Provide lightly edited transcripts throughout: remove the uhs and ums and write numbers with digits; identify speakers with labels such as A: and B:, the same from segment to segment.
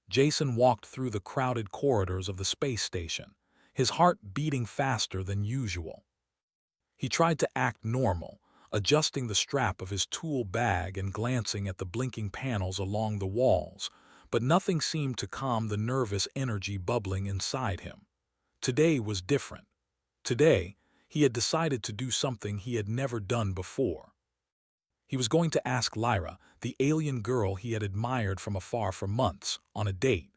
A: Jason walked through the crowded corridors of the space station, his heart beating faster than usual. He tried to act normal, adjusting the strap of his tool bag and glancing at the blinking panels along the walls, but nothing seemed to calm the nervous energy bubbling inside him. Today was different. Today, he had decided to do something he had never done before. He was going to ask Lyra, the alien girl he had admired from afar for months, on a date.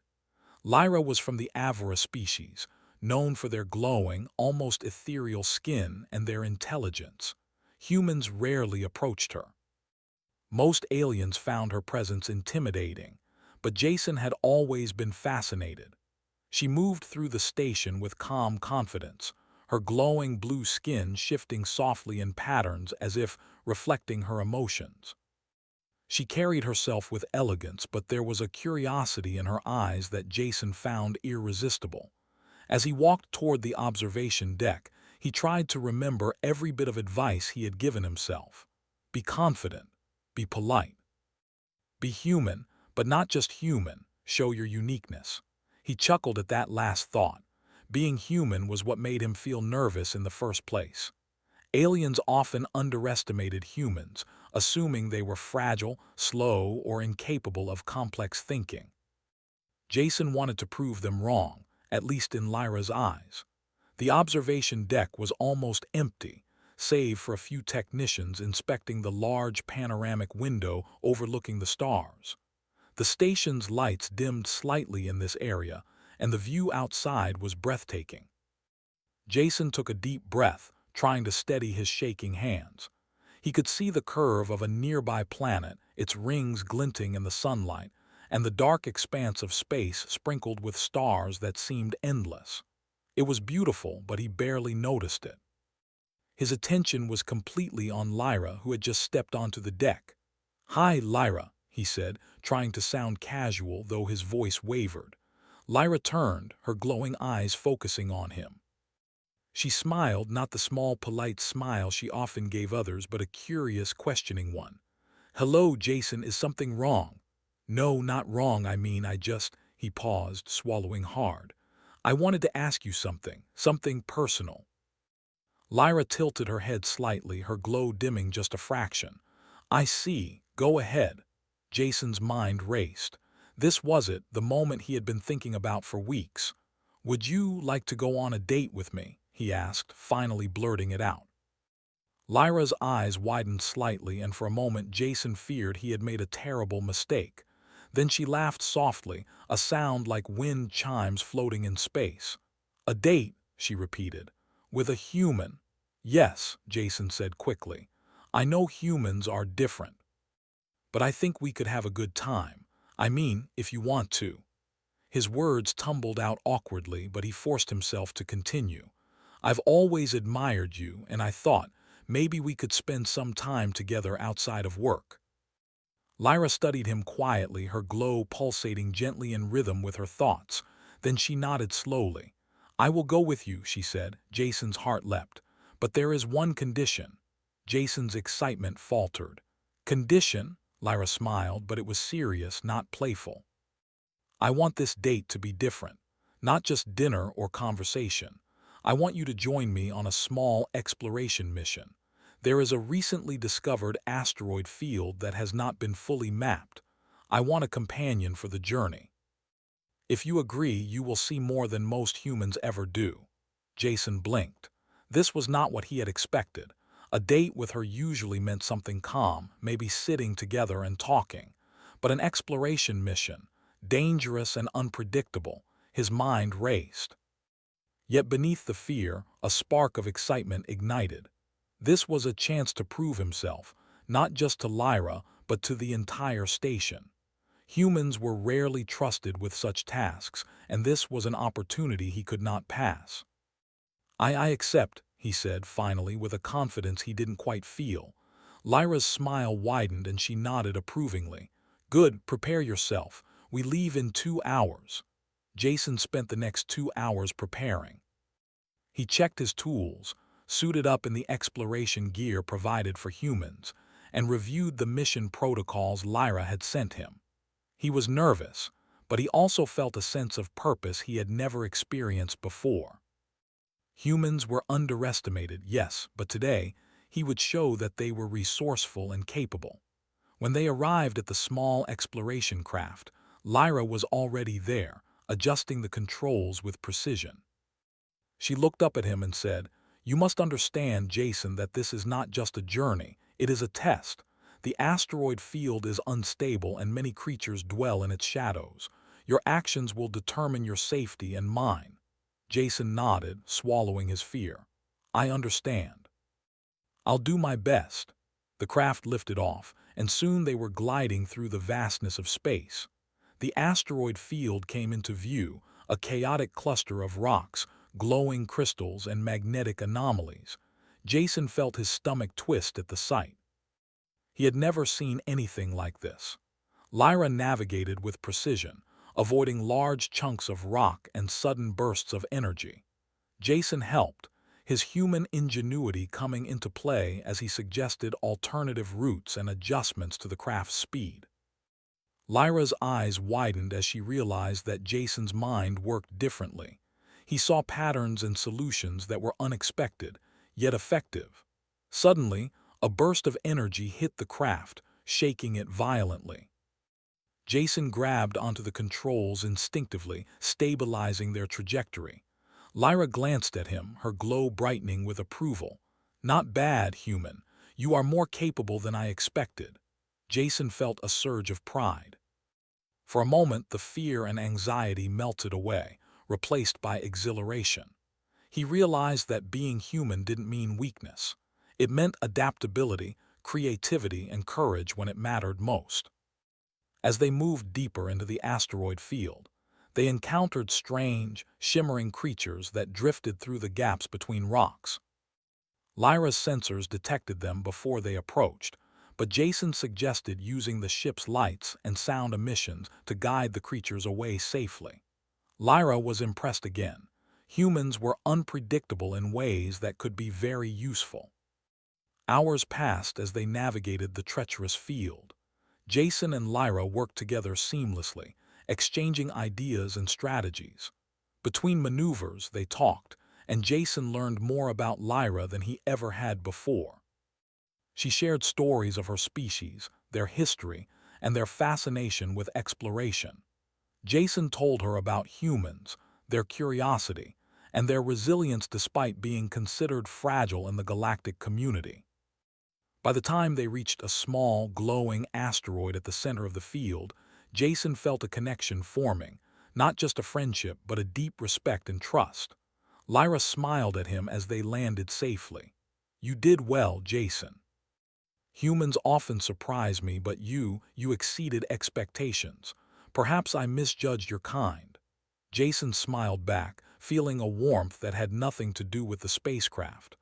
A: Lyra was from the Avora species, known for their glowing, almost ethereal skin and their intelligence. Humans rarely approached her. Most aliens found her presence intimidating, but Jason had always been fascinated. She moved through the station with calm confidence, her glowing blue skin shifting softly in patterns as if reflecting her emotions. She carried herself with elegance, but there was a curiosity in her eyes that Jason found irresistible. As he walked toward the observation deck, he tried to remember every bit of advice he had given himself. Be confident, be polite, be human, but not just human, show your uniqueness. He chuckled at that last thought. Being human was what made him feel nervous in the first place. Aliens often underestimated humans, assuming they were fragile, slow, or incapable of complex thinking. Jason wanted to prove them wrong, at least in Lyra's eyes. The observation deck was almost empty, save for a few technicians inspecting the large panoramic window overlooking the stars. The station's lights dimmed slightly in this area, and the view outside was breathtaking. Jason took a deep breath, trying to steady his shaking hands. He could see the curve of a nearby planet, its rings glinting in the sunlight, and the dark expanse of space sprinkled with stars that seemed endless. It was beautiful, but he barely noticed it. His attention was completely on Lyra, who had just stepped onto the deck. "Hi, Lyra," he said, trying to sound casual though his voice wavered. Lyra turned, her glowing eyes focusing on him. She smiled, not the small, polite smile she often gave others, but a curious, questioning one. "Hello, Jason, is something wrong?" "No, not wrong, He paused, swallowing hard. "I wanted to ask you something personal." Lyra tilted her head slightly, her glow dimming just a fraction. "I see, go ahead." Jason's mind raced. This was it, the moment he had been thinking about for weeks. "Would you like to go on a date with me?" he asked, finally blurting it out. Lyra's eyes widened slightly, and for a moment Jason feared he had made a terrible mistake. Then she laughed softly, a sound like wind chimes floating in space. "A date," she repeated. "With a human." "Yes," Jason said quickly. "I know humans are different. But I think we could have a good time. If you want to." His words tumbled out awkwardly, but he forced himself to continue. "I've always admired you, and I thought maybe we could spend some time together outside of work." Lyra studied him quietly, her glow pulsating gently in rhythm with her thoughts. Then she nodded slowly. "I will go with you," she said. Jason's heart leapt. "But there is one condition." Jason's excitement faltered. "Condition?" Lyra smiled, but it was serious, not playful. "I want this date to be different. Not just dinner or conversation. I want you to join me on a small exploration mission. There is a recently discovered asteroid field that has not been fully mapped. I want a companion for the journey. If you agree, you will see more than most humans ever do." Jason blinked. This was not what he had expected. A date with her usually meant something calm, maybe sitting together and talking. But an exploration mission, dangerous and unpredictable, his mind raced. Yet beneath the fear, a spark of excitement ignited. This was a chance to prove himself, not just to Lyra, but to the entire station. Humans were rarely trusted with such tasks, and this was an opportunity he could not pass. I accept," he said finally, with a confidence he didn't quite feel. Lyra's smile widened and she nodded approvingly. "Good, prepare yourself. We leave in 2 hours." Jason spent the next 2 hours preparing. He checked his tools, suited up in the exploration gear provided for humans, and reviewed the mission protocols Lyra had sent him. He was nervous, but he also felt a sense of purpose he had never experienced before. Humans were underestimated, yes, but today he would show that they were resourceful and capable. When they arrived at the small exploration craft, Lyra was already there, adjusting the controls with precision. She looked up at him and said, "You must understand, Jason, that this is not just a journey, it is a test. The asteroid field is unstable and many creatures dwell in its shadows. Your actions will determine your safety and mine." Jason nodded, swallowing his fear. "I understand. I'll do my best." The craft lifted off, and soon they were gliding through the vastness of space. The asteroid field came into view, a chaotic cluster of rocks, glowing crystals, and magnetic anomalies. Jason felt his stomach twist at the sight. He had never seen anything like this. Lyra navigated with precision, avoiding large chunks of rock and sudden bursts of energy. Jason helped, his human ingenuity coming into play as he suggested alternative routes and adjustments to the craft's speed. Lyra's eyes widened as she realized that Jason's mind worked differently. He saw patterns and solutions that were unexpected, yet effective. Suddenly, a burst of energy hit the craft, shaking it violently. Jason grabbed onto the controls instinctively, stabilizing their trajectory. Lyra glanced at him, her glow brightening with approval. "Not bad, human. You are more capable than I expected." Jason felt a surge of pride. For a moment, the fear and anxiety melted away, replaced by exhilaration. He realized that being human didn't mean weakness. It meant adaptability, creativity, and courage when it mattered most. As they moved deeper into the asteroid field, they encountered strange, shimmering creatures that drifted through the gaps between rocks. Lyra's sensors detected them before they approached, but Jason suggested using the ship's lights and sound emissions to guide the creatures away safely. Lyra was impressed again. Humans were unpredictable in ways that could be very useful. Hours passed as they navigated the treacherous field. Jason and Lyra worked together seamlessly, exchanging ideas and strategies. Between maneuvers, they talked, and Jason learned more about Lyra than he ever had before. She shared stories of her species, their history, and their fascination with exploration. Jason told her about humans, their curiosity, and their resilience despite being considered fragile in the galactic community. By the time they reached a small, glowing asteroid at the center of the field, Jason felt a connection forming, not just a friendship but a deep respect and trust. Lyra smiled at him as they landed safely. "You did well, Jason. Humans often surprise me, but you exceeded expectations. Perhaps I misjudged your kind." Jason smiled back, feeling a warmth that had nothing to do with the spacecraft.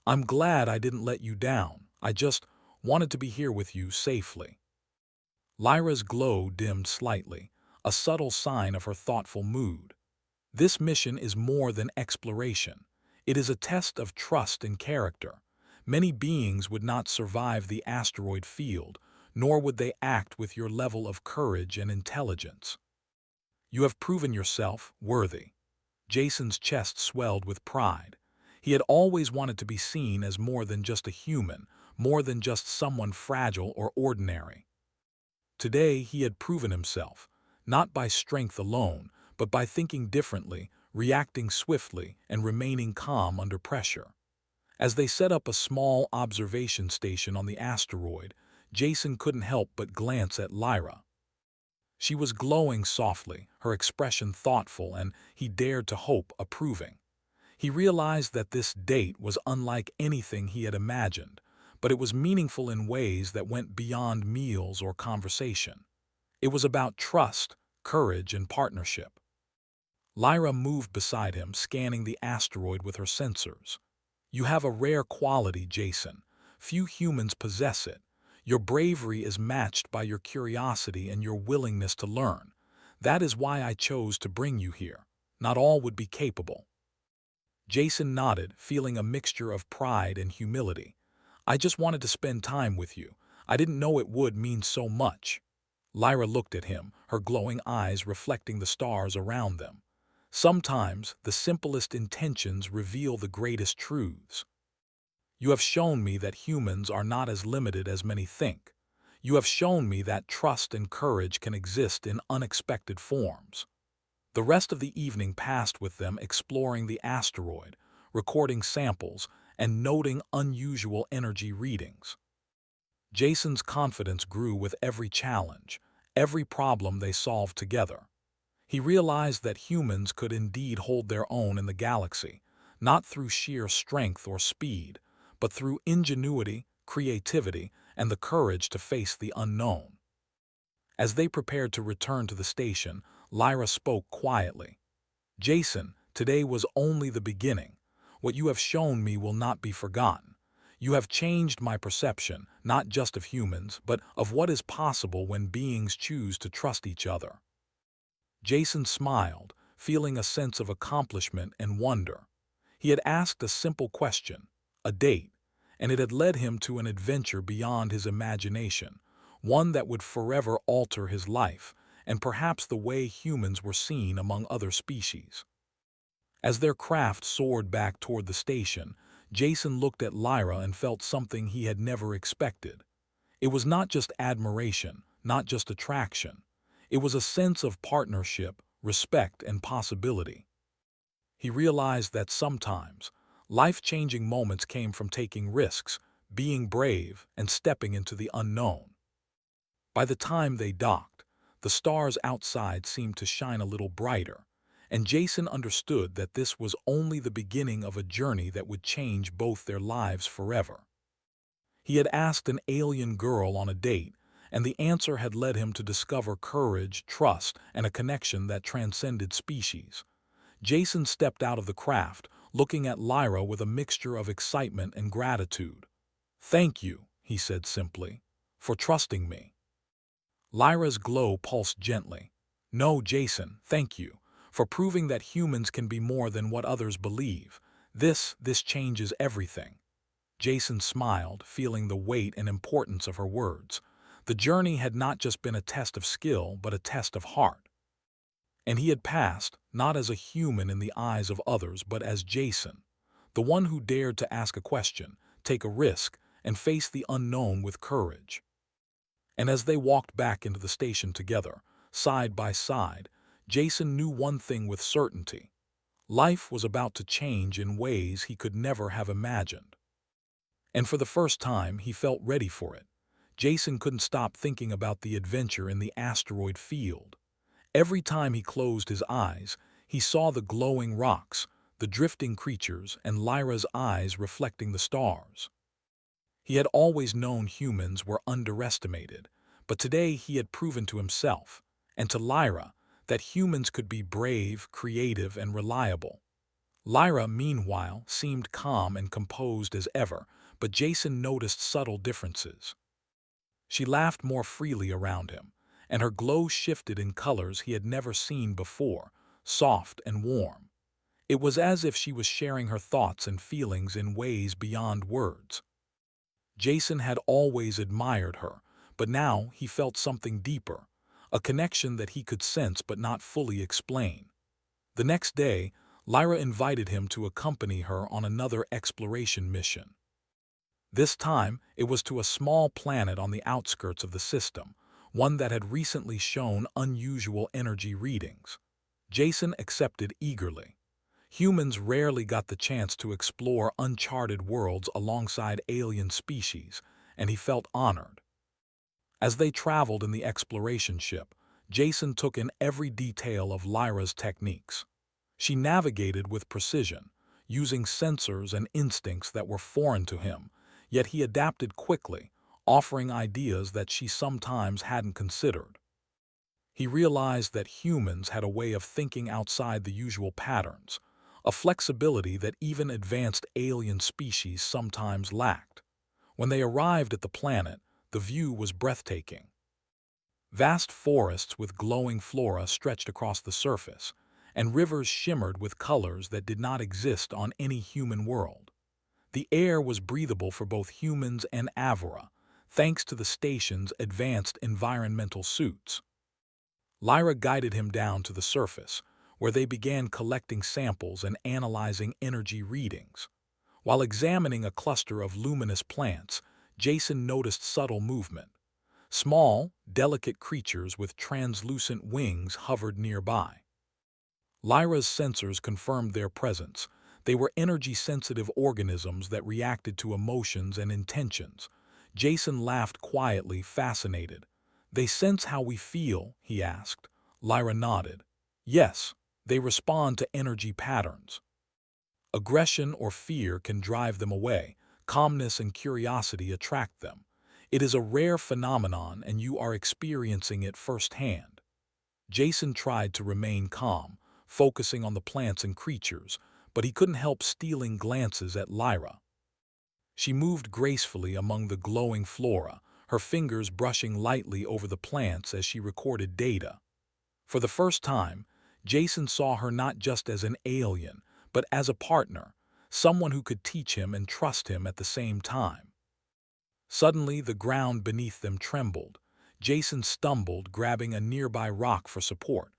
A: "I'm glad I didn't let you down. I just wanted to be here with you safely." Lyra's glow dimmed slightly, a subtle sign of her thoughtful mood. This mission is more than exploration. It is a test of trust and character. Many beings would not survive the asteroid field, nor would they act with your level of courage and intelligence. You have proven yourself worthy. Jason's chest swelled with pride. He had always wanted to be seen as more than just a human, more than just someone fragile or ordinary. Today he had proven himself, not by strength alone, but by thinking differently, reacting swiftly, and remaining calm under pressure. As they set up a small observation station on the asteroid, Jason couldn't help but glance at Lyra. She was glowing softly, her expression thoughtful, and he dared to hope approving. He realized that this date was unlike anything he had imagined, but it was meaningful in ways that went beyond meals or conversation. It was about trust, courage, and partnership. Lyra moved beside him, scanning the asteroid with her sensors. "You have a rare quality, Jason. Few humans possess it. Your bravery is matched by your curiosity and your willingness to learn. That is why I chose to bring you here. Not all would be capable." Jason nodded, feeling a mixture of pride and humility. "I just wanted to spend time with you. I didn't know it would mean so much." Lyra looked at him, her glowing eyes reflecting the stars around them. Sometimes the simplest intentions reveal the greatest truths. You have shown me that humans are not as limited as many think. You have shown me that trust and courage can exist in unexpected forms. The rest of the evening passed with them exploring the asteroid, recording samples, and noting unusual energy readings. Jason's confidence grew with every challenge, every problem they solved together. He realized that humans could indeed hold their own in the galaxy, not through sheer strength or speed, but through ingenuity, creativity, and the courage to face the unknown. As they prepared to return to the station, Lyra spoke quietly. Jason, today was only the beginning. What you have shown me will not be forgotten. You have changed my perception, not just of humans, but of what is possible when beings choose to trust each other. Jason smiled, feeling a sense of accomplishment and wonder. He had asked a simple question, a date, and it had led him to an adventure beyond his imagination, one that would forever alter his life, and perhaps the way humans were seen among other species. As their craft soared back toward the station, Jason looked at Lyra and felt something he had never expected. It was not just admiration, not just attraction. It was a sense of partnership, respect, and possibility. He realized that sometimes, life-changing moments came from taking risks, being brave, and stepping into the unknown. By the time they docked, the stars outside seemed to shine a little brighter, and Jason understood that this was only the beginning of a journey that would change both their lives forever. He had asked an alien girl on a date, and the answer had led him to discover courage, trust, and a connection that transcended species. Jason stepped out of the craft, looking at Lyra with a mixture of excitement and gratitude. "Thank you," he said simply, "for trusting me." Lyra's glow pulsed gently. "No, Jason, thank you, for proving that humans can be more than what others believe. This changes everything." Jason smiled, feeling the weight and importance of her words. The journey had not just been a test of skill, but a test of heart. And he had passed, not as a human in the eyes of others, but as Jason, the one who dared to ask a question, take a risk, and face the unknown with courage. And as they walked back into the station together, side by side, Jason knew one thing with certainty. Life was about to change in ways he could never have imagined. And for the first time, he felt ready for it. Jason couldn't stop thinking about the adventure in the asteroid field. Every time he closed his eyes, he saw the glowing rocks, the drifting creatures, and Lyra's eyes reflecting the stars. He had always known humans were underestimated, but today he had proven to himself, and to Lyra, that humans could be brave, creative, and reliable. Lyra, meanwhile, seemed calm and composed as ever, but Jason noticed subtle differences. She laughed more freely around him, and her glow shifted in colors he had never seen before, soft and warm. It was as if she was sharing her thoughts and feelings in ways beyond words. Jason had always admired her, but now he felt something deeper, a connection that he could sense but not fully explain. The next day, Lyra invited him to accompany her on another exploration mission. This time, it was to a small planet on the outskirts of the system, one that had recently shown unusual energy readings. Jason accepted eagerly. Humans rarely got the chance to explore uncharted worlds alongside alien species, and he felt honored. As they traveled in the exploration ship, Jason took in every detail of Lyra's techniques. She navigated with precision, using sensors and instincts that were foreign to him, yet he adapted quickly, offering ideas that she sometimes hadn't considered. He realized that humans had a way of thinking outside the usual patterns, a flexibility that even advanced alien species sometimes lacked. When they arrived at the planet, the view was breathtaking. Vast forests with glowing flora stretched across the surface, and rivers shimmered with colors that did not exist on any human world. The air was breathable for both humans and Avora, thanks to the station's advanced environmental suits. Lyra guided him down to the surface, where they began collecting samples and analyzing energy readings. While examining a cluster of luminous plants, Jason noticed subtle movement. Small, delicate creatures with translucent wings hovered nearby. Lyra's sensors confirmed their presence. They were energy-sensitive organisms that reacted to emotions and intentions. Jason laughed quietly, fascinated. "They sense how we feel?" he asked. Lyra nodded. "Yes, they respond to energy patterns. Aggression or fear can drive them away. Calmness and curiosity attract them. It is a rare phenomenon, and you are experiencing it firsthand." Jason tried to remain calm, focusing on the plants and creatures, but he couldn't help stealing glances at Lyra. She moved gracefully among the glowing flora, her fingers brushing lightly over the plants as she recorded data. For the first time, Jason saw her not just as an alien, but as a partner, someone who could teach him and trust him at the same time. Suddenly, the ground beneath them trembled. Jason stumbled, grabbing a nearby rock for support.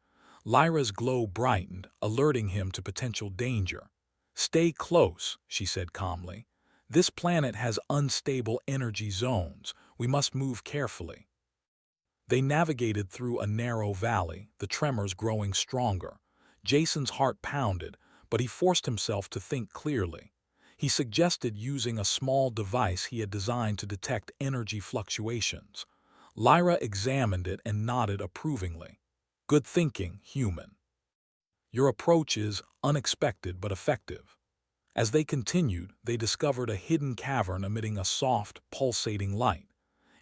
A: Lyra's glow brightened, alerting him to potential danger. "Stay close," she said calmly. "This planet has unstable energy zones. We must move carefully." They navigated through a narrow valley, the tremors growing stronger. Jason's heart pounded, but he forced himself to think clearly. He suggested using a small device he had designed to detect energy fluctuations. Lyra examined it and nodded approvingly. "Good thinking, human. Your approach is unexpected but effective." As they continued, they discovered a hidden cavern emitting a soft, pulsating light.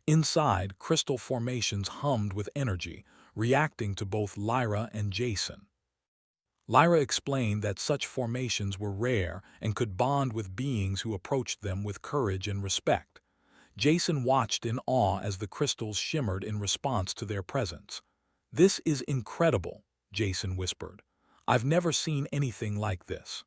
A: Inside, crystal formations hummed with energy, reacting to both Lyra and Jason. Lyra explained that such formations were rare and could bond with beings who approached them with courage and respect. Jason watched in awe as the crystals shimmered in response to their presence. "This is incredible," Jason whispered. "I've never seen anything like this."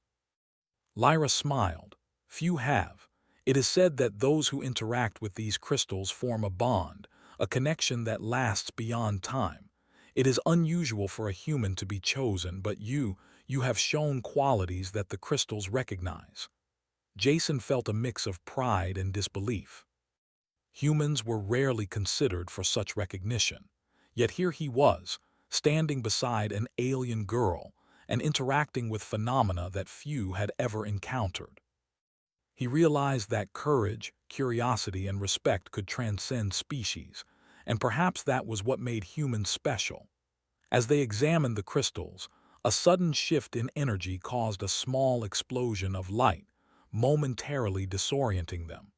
A: Lyra smiled. "Few have. It is said that those who interact with these crystals form a bond, a connection that lasts beyond time. It is unusual for a human to be chosen, but you have shown qualities that the crystals recognize." Jason felt a mix of pride and disbelief. Humans were rarely considered for such recognition. Yet here he was, standing beside an alien girl and interacting with phenomena that few had ever encountered. He realized that courage, curiosity, and respect could transcend species, and perhaps that was what made humans special. As they examined the crystals, a sudden shift in energy caused a small explosion of light, momentarily disorienting them.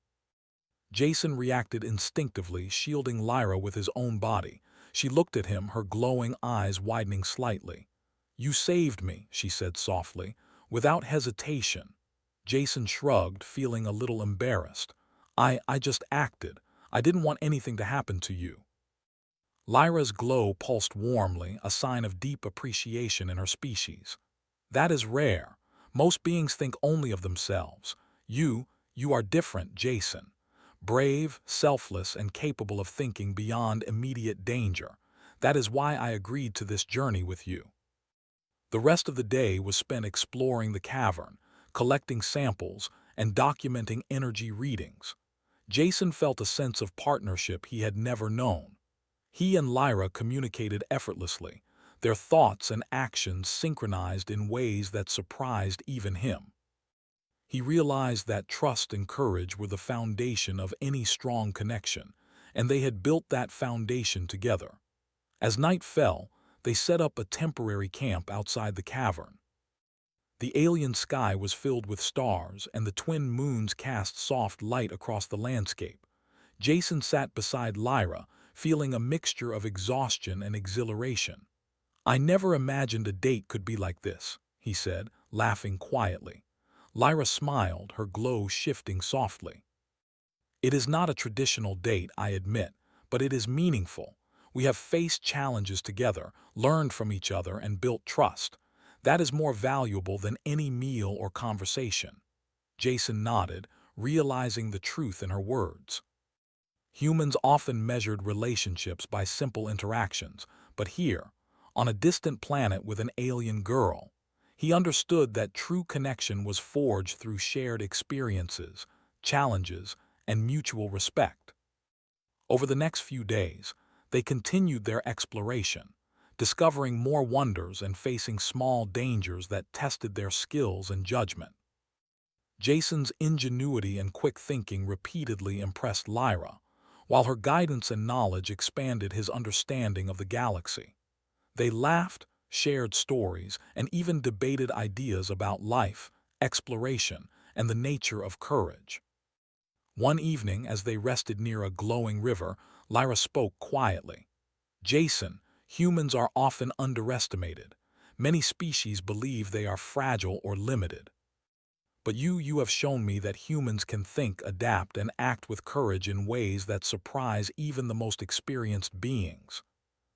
A: Jason reacted instinctively, shielding Lyra with his own body. She looked at him, her glowing eyes widening slightly. "You saved me," she said softly, without hesitation. Jason shrugged, feeling a little embarrassed. I just acted. I didn't want anything to happen to you." Lyra's glow pulsed warmly, a sign of deep appreciation in her species. "That is rare. Most beings think only of themselves. You are different, Jason. Brave, selfless, and capable of thinking beyond immediate danger. That is why I agreed to this journey with you." The rest of the day was spent exploring the cavern, collecting samples, and documenting energy readings. Jason felt a sense of partnership he had never known. He and Lyra communicated effortlessly, their thoughts and actions synchronized in ways that surprised even him. He realized that trust and courage were the foundation of any strong connection, and they had built that foundation together. As night fell, they set up a temporary camp outside the cavern. The alien sky was filled with stars, and the twin moons cast soft light across the landscape. Jason sat beside Lyra, feeling a mixture of exhaustion and exhilaration. "I never imagined a date could be like this," he said, laughing quietly. Lyra smiled, her glow shifting softly. "It is not a traditional date, I admit, but it is meaningful. We have faced challenges together, learned from each other, and built trust. That is more valuable than any meal or conversation." Jason nodded, realizing the truth in her words. Humans often measured relationships by simple interactions, but here, on a distant planet with an alien girl, he understood that true connection was forged through shared experiences, challenges, and mutual respect. Over the next few days, they continued their exploration, discovering more wonders and facing small dangers that tested their skills and judgment. Jason's ingenuity and quick thinking repeatedly impressed Lyra, while her guidance and knowledge expanded his understanding of the galaxy. They laughed, shared stories, and even debated ideas about life, exploration, and the nature of courage. One evening, as they rested near a glowing river, Lyra spoke quietly. "Jason, humans are often underestimated. Many species believe they are fragile or limited. But you have shown me that humans can think, adapt, and act with courage in ways that surprise even the most experienced beings."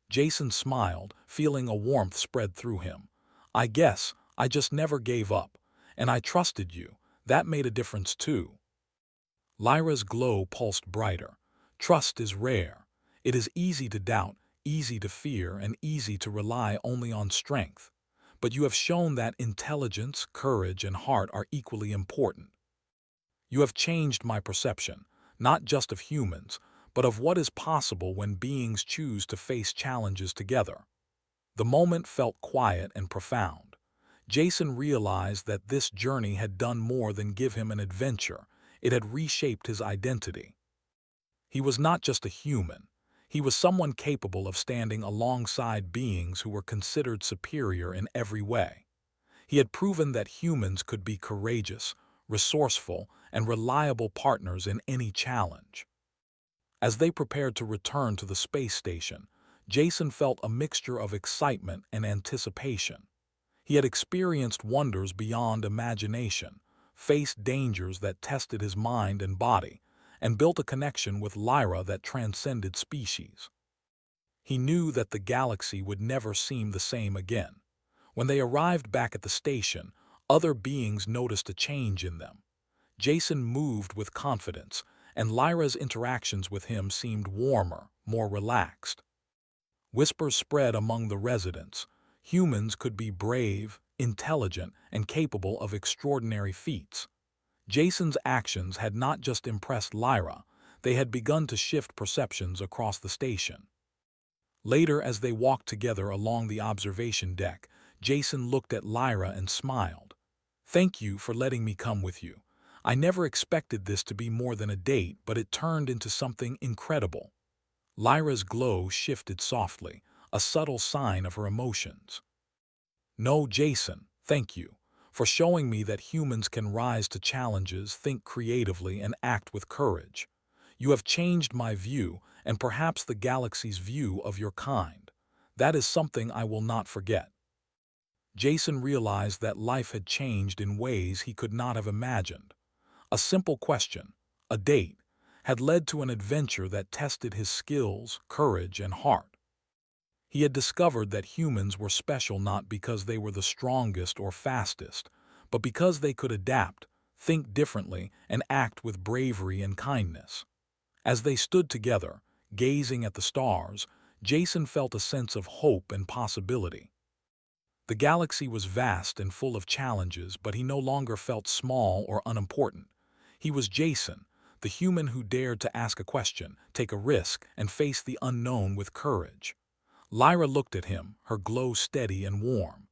A: Jason smiled, feeling a warmth spread through him. "I guess I just never gave up, and I trusted you. That made a difference too." Lyra's glow pulsed brighter. "Trust is rare. It is easy to doubt, easy to fear, and easy to rely only on strength. But you have shown that intelligence, courage, and heart are equally important. You have changed my perception, not just of humans, but of what is possible when beings choose to face challenges together." The moment felt quiet and profound. Jason realized that this journey had done more than give him an adventure. It had reshaped his identity. He was not just a human. He was someone capable of standing alongside beings who were considered superior in every way. He had proven that humans could be courageous, resourceful, and reliable partners in any challenge. As they prepared to return to the space station, Jason felt a mixture of excitement and anticipation. He had experienced wonders beyond imagination, faced dangers that tested his mind and body, and built a connection with Lyra that transcended species. He knew that the galaxy would never seem the same again. When they arrived back at the station, other beings noticed a change in them. Jason moved with confidence, and Lyra's interactions with him seemed warmer, more relaxed. Whispers spread among the residents. Humans could be brave, intelligent, and capable of extraordinary feats. Jason's actions had not just impressed Lyra, they had begun to shift perceptions across the station. Later, as they walked together along the observation deck, Jason looked at Lyra and smiled. "Thank you for letting me come with you. I never expected this to be more than a date, but it turned into something incredible." Lyra's glow shifted softly, a subtle sign of her emotions. "No, Jason, thank you for showing me that humans can rise to challenges, think creatively, and act with courage. You have changed my view, and perhaps the galaxy's view of your kind. That is something I will not forget." Jason realized that life had changed in ways he could not have imagined. A simple question, a date, had led to an adventure that tested his skills, courage, and heart. He had discovered that humans were special not because they were the strongest or fastest, but because they could adapt, think differently, and act with bravery and kindness. As they stood together, gazing at the stars, Jason felt a sense of hope and possibility. The galaxy was vast and full of challenges, but he no longer felt small or unimportant. He was Jason, the human who dared to ask a question, take a risk, and face the unknown with courage. Lyra looked at him, her glow steady and warm.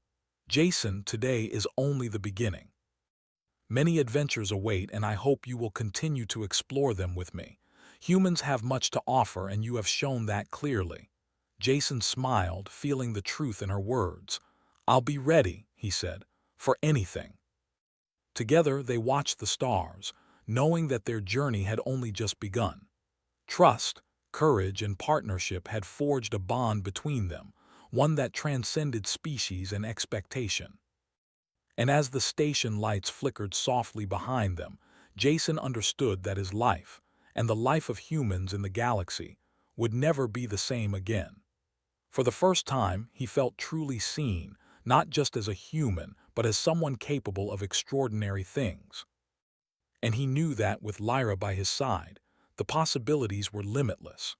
A: "Jason, today is only the beginning. Many adventures await, and I hope you will continue to explore them with me. Humans have much to offer, and you have shown that clearly." Jason smiled, feeling the truth in her words. "I'll be ready," he said, "for anything." Together they watched the stars, knowing that their journey had only just begun. Trust, courage, and partnership had forged a bond between them, one that transcended species and expectation. And as the station lights flickered softly behind them, Jason understood that his life, and the life of humans in the galaxy, would never be the same again. For the first time, he felt truly seen, not just as a human, but as someone capable of extraordinary things. And he knew that with Lyra by his side, The possibilities were limitless.